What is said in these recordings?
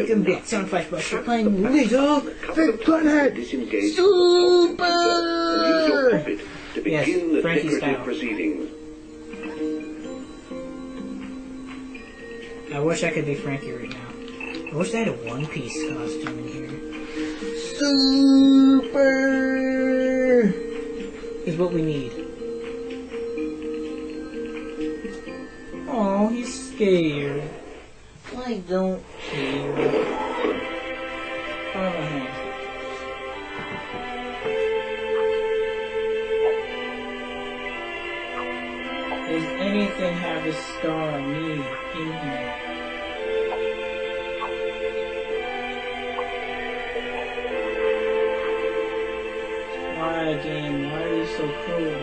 Welcome back, Sound Flashbus. We're playing Little Big Planet. Disengage Super! and use your puppet to begin the Frankie decorative style. proceedings. I wish I could be Frankie right now. I wish they had a One Piece costume in here. Super is what we need. Oh, he's scared. I don't care. Follow him. Does anything have a star on me in here? Why, game? Why are you so cruel?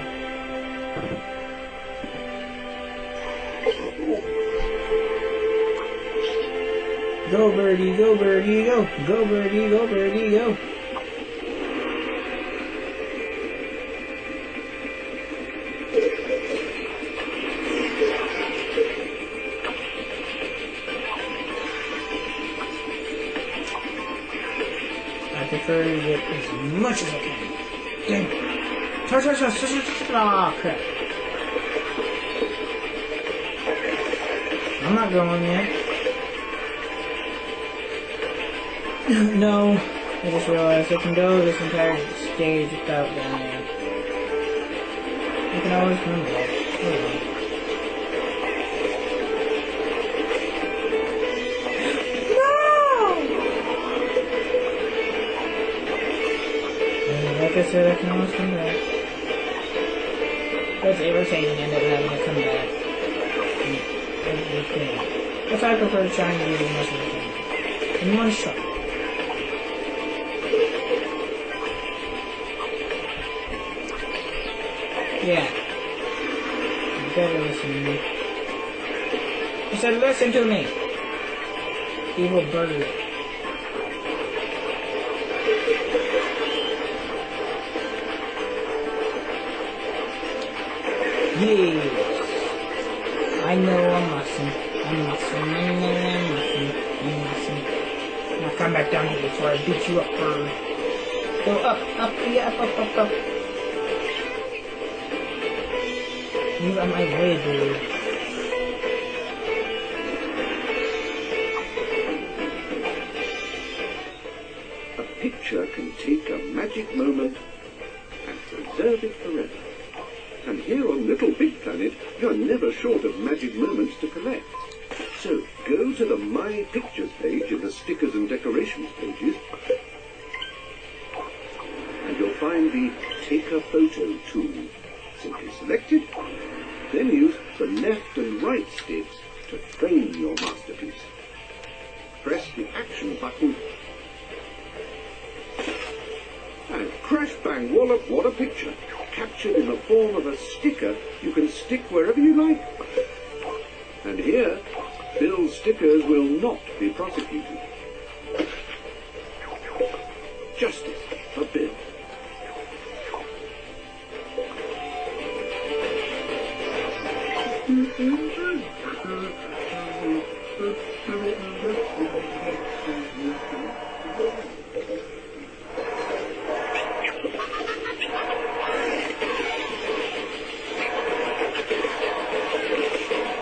Go birdie, go birdie, go! Go birdie, go birdie, go! I prefer to get as much as I can. Dang it. Ah, crap. I'm not going yet. No, I just realized I can go this entire stage without going there. You can always remember that. Like I said, I can always come back. But it's irritating to end up having to come back. Everything. That's why I prefer trying to use as much as I can. In one shot. Yeah. You better listen to me. I said listen to me! Evil bird. Yes. I know I'm mustn't. I'm mustn't. Now come back down here before I beat you up, bird. Go up, yeah, up. Move out my way, bird. A picture can take a magic moment and preserve it forever. And here on Little Big Planet, you're never short of magic moments to collect. So, go to the My Pictures page in the Stickers and Decorations pages, and you'll find the Take a Photo tool. Simply select it, then use the left and right sticks to frame your masterpiece. Press the Action button, and crash bang wallop, what a picture! Captured in the form of a sticker you can stick wherever you like. And here, Bill's stickers will not be prosecuted. Justice for Bill.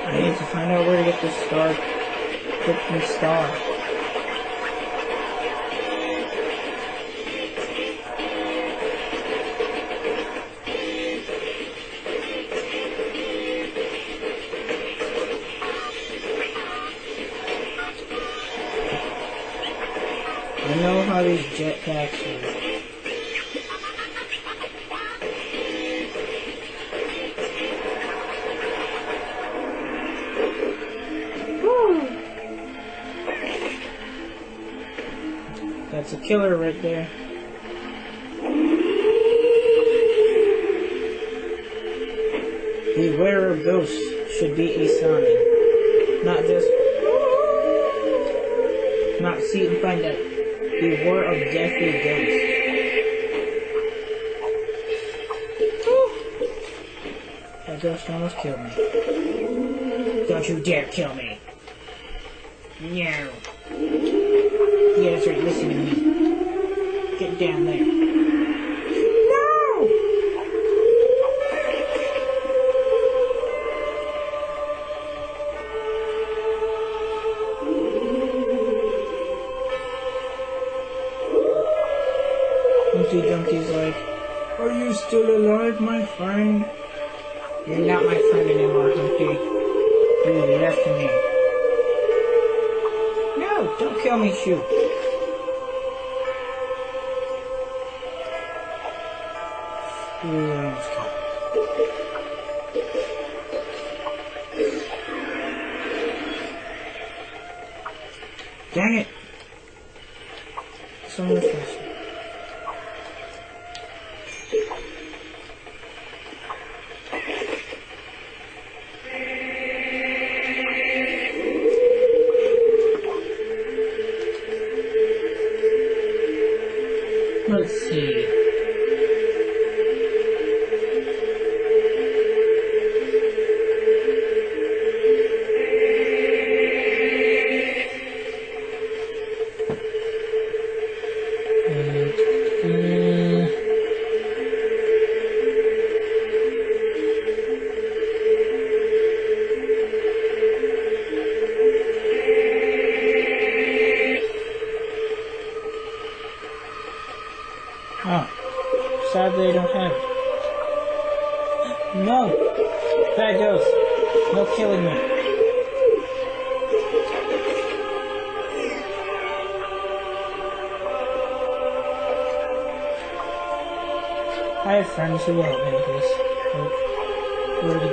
I need to find out where to get this star. Freaking star. I know how these jetpacks work. That's a killer right there. Beware of ghosts should be a sign. Not just not see it and find out. Beware of deathly ghosts. That ghost almost killed me. Don't you dare kill me. No. concentrate, listen to me. Get down there. No! Humpty Dumpty's like, are you still alive, my friend? You're not my friend anymore, Humpty. You left me. No, don't kill me, shoot. Ooh, I almost killed him. Dang it! Some refreshment. Let's see. Oh, sadly I don't have it. No! Bad ghost! No killing me! I have friends who will help me with this. Where the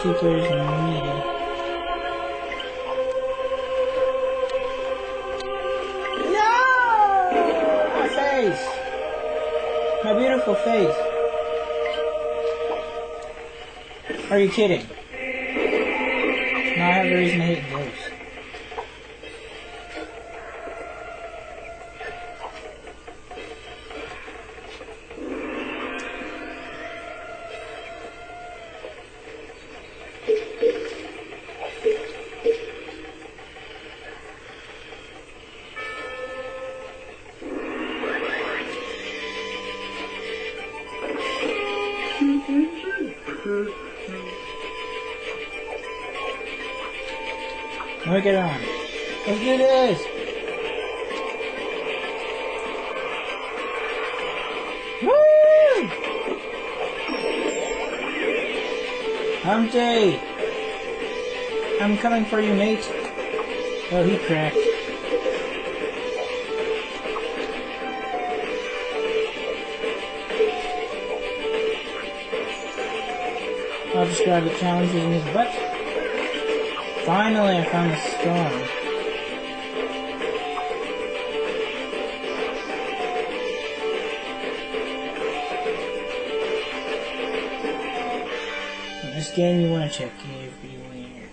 two players needed. No! My face! My beautiful face. Are you kidding? Now I have a reason to hate ghosts. Let me get on. Let's do this! Woo! Humpty! I'm coming for you, mate. Oh, he cracked. I'll just grab the challenges in his butt. Finally, I found the storm. In this game, you want to check everywhere.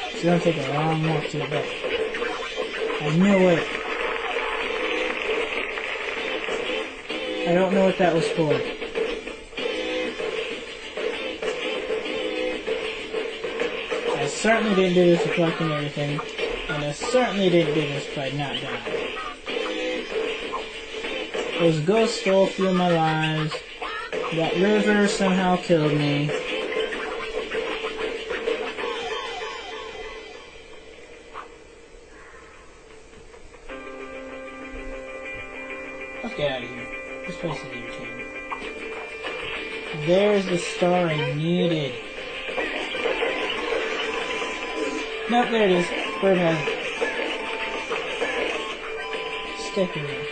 It's gonna take a long walk to get back. I knew it. I don't know what that was for. I certainly didn't do this for collecting everything, and I certainly didn't do this by not dying. Those ghosts stole a few of my lives. That river somehow killed me. Let's get out of here. This place is irritating. There's the star I needed. Nope, there it is. Birdman. Stick in there.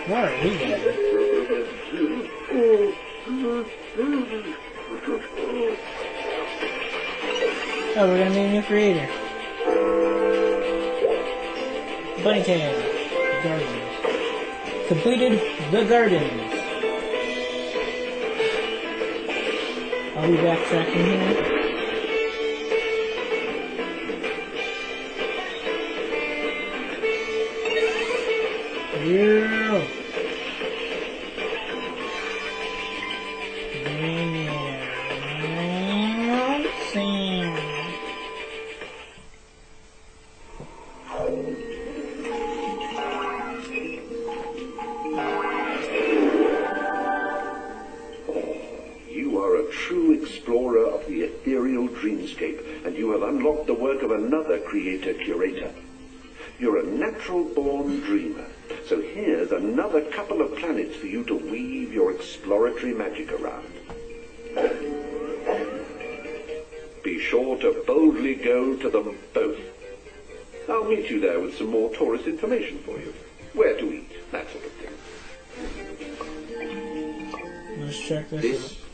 Where are we going? Oh, we're gonna meet a new creator. Bunnytail. Gardens. Completed the gardens. Are we backtracking here? Yeah. another creator-curator. You're a natural-born dreamer, so here's another couple of planets for you to weave your exploratory magic around. Be sure to boldly go to them both. I'll meet you there with some more tourist information for you. Where to eat, that sort of thing. Let's check this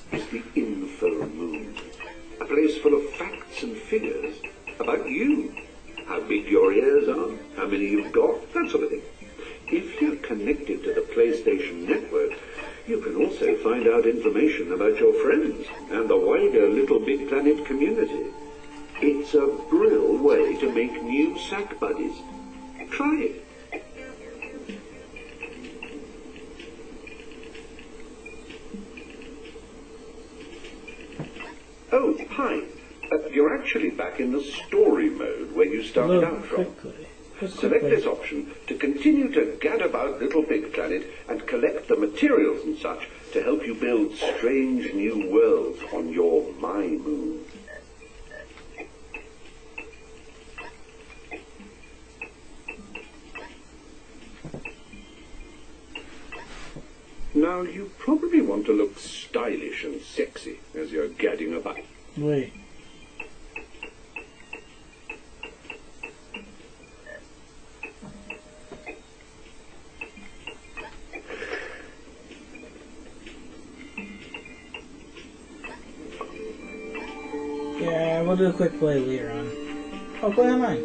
This is the Info Moon, a place full of facts and figures about you. How big your ears are, how many you've got, that sort of thing. If you're connected to the PlayStation Network, you can also find out information about your friends and the wider Little Big Planet community. It's a brill way to make new sack buddies. Try it. Oh, hi. You're actually back in the story mode where you started out from. Select this option to continue to gad about Little Big Planet and collect the materials and such to help you build strange new worlds on your My Moon. Now, you probably want to look stylish and sexy as you're gadding about. Wait. Yeah, we'll do a quick play later on. Oh, play online.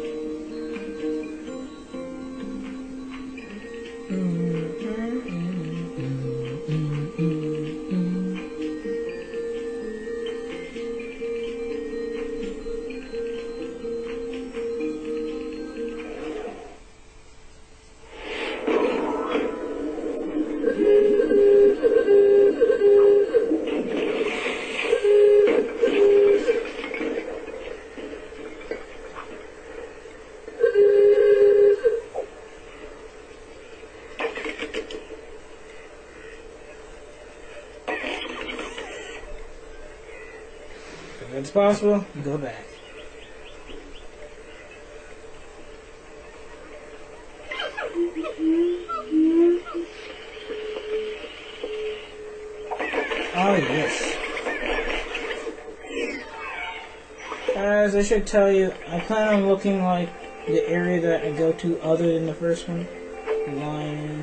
If it's possible, go back. Oh, yes. As I should tell you, I plan on looking like the area that I go to other than the first one. Lion.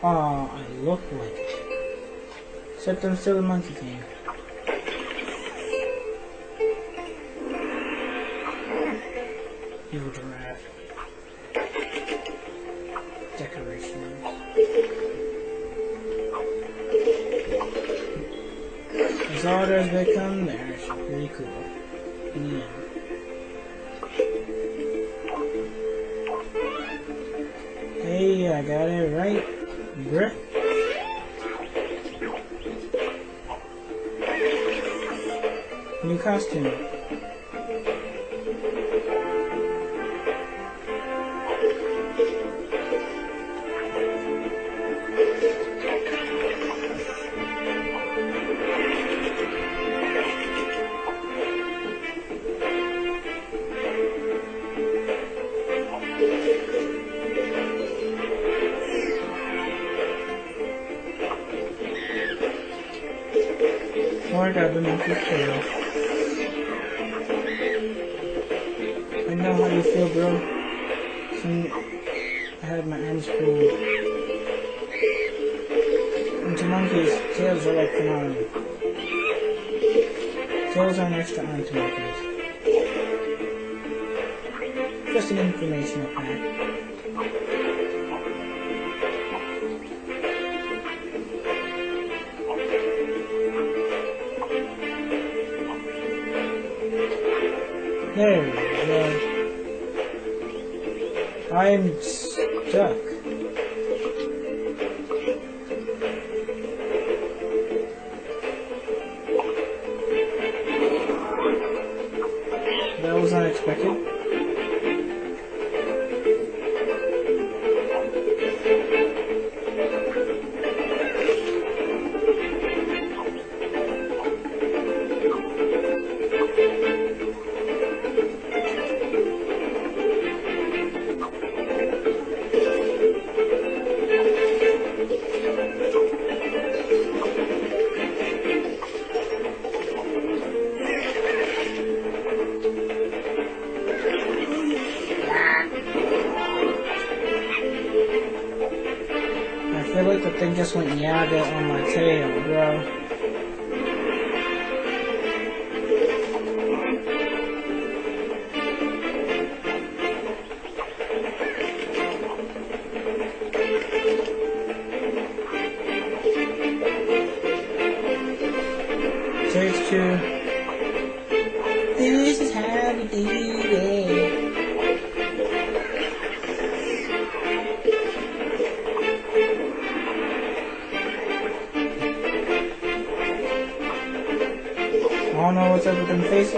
Oh, I look like it. Except I'm still a Monkey King. Evil giraffe. Decorations. As odd as they come, they're actually pretty cool. In the end. Hey, I got it right. Bruh. New costume. I got the monkey tail. I know how you feel, bro. I had my arms pulled. And to monkeys, tails are like an arm. Tails are next to arm to monkeys. Just an informational fact. There we go. I'm stuck. That was unexpected. I feel like the thing just went yaga on my tail, bro. Takes two. This is how we do it. I don't know what's up with them faces,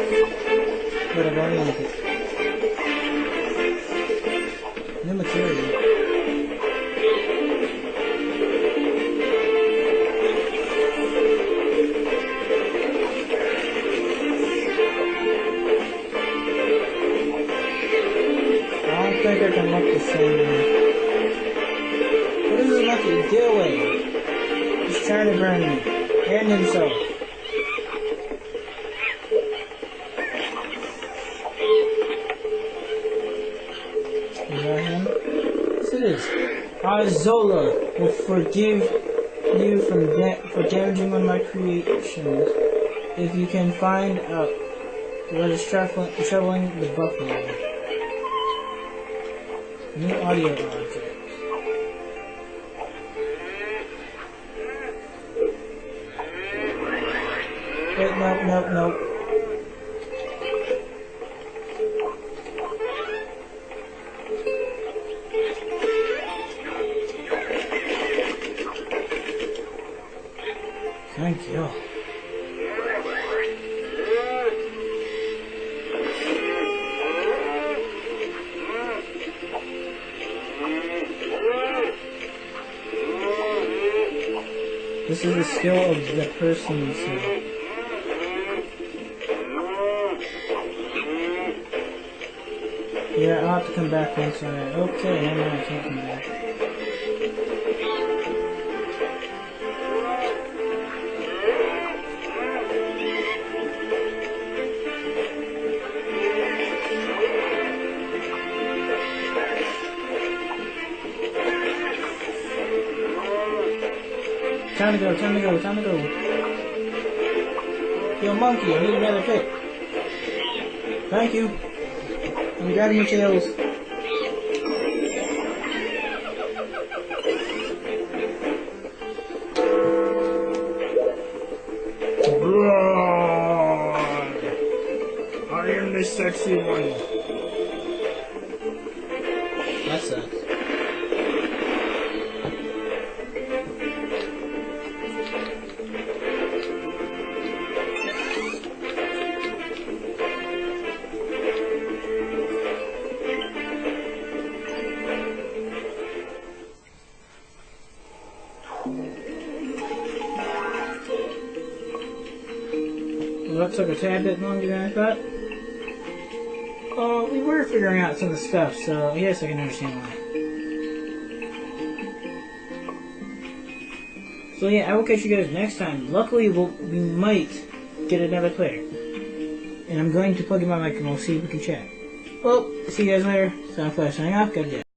but I don't like it. New material. I don't think I can look the same way. What is this monkey doing? He's trying to burn me. And himself. Is that him? Yes, it is. Zola will forgive you for damaging one of my creations if you can find out what is troubling the buffalo. New audio object. Wait, nope. Thank you. This is the skill of the person, so. Yeah, I'll have to come back once I... Okay, no, I can't come back. Time to go. Yo, monkey, I need another pick. Thank you. I'm grabbing your tails. I am the sexy one. That sucks. Well, that took a tad bit longer than I thought. We were figuring out some of the stuff, so yes, I can understand why. So yeah, I will catch you guys next time. Luckily, we might get another player. And I'm going to plug in my mic and we'll see if we can chat. Well, see you guys later. Soundflash signing off. Goodbye.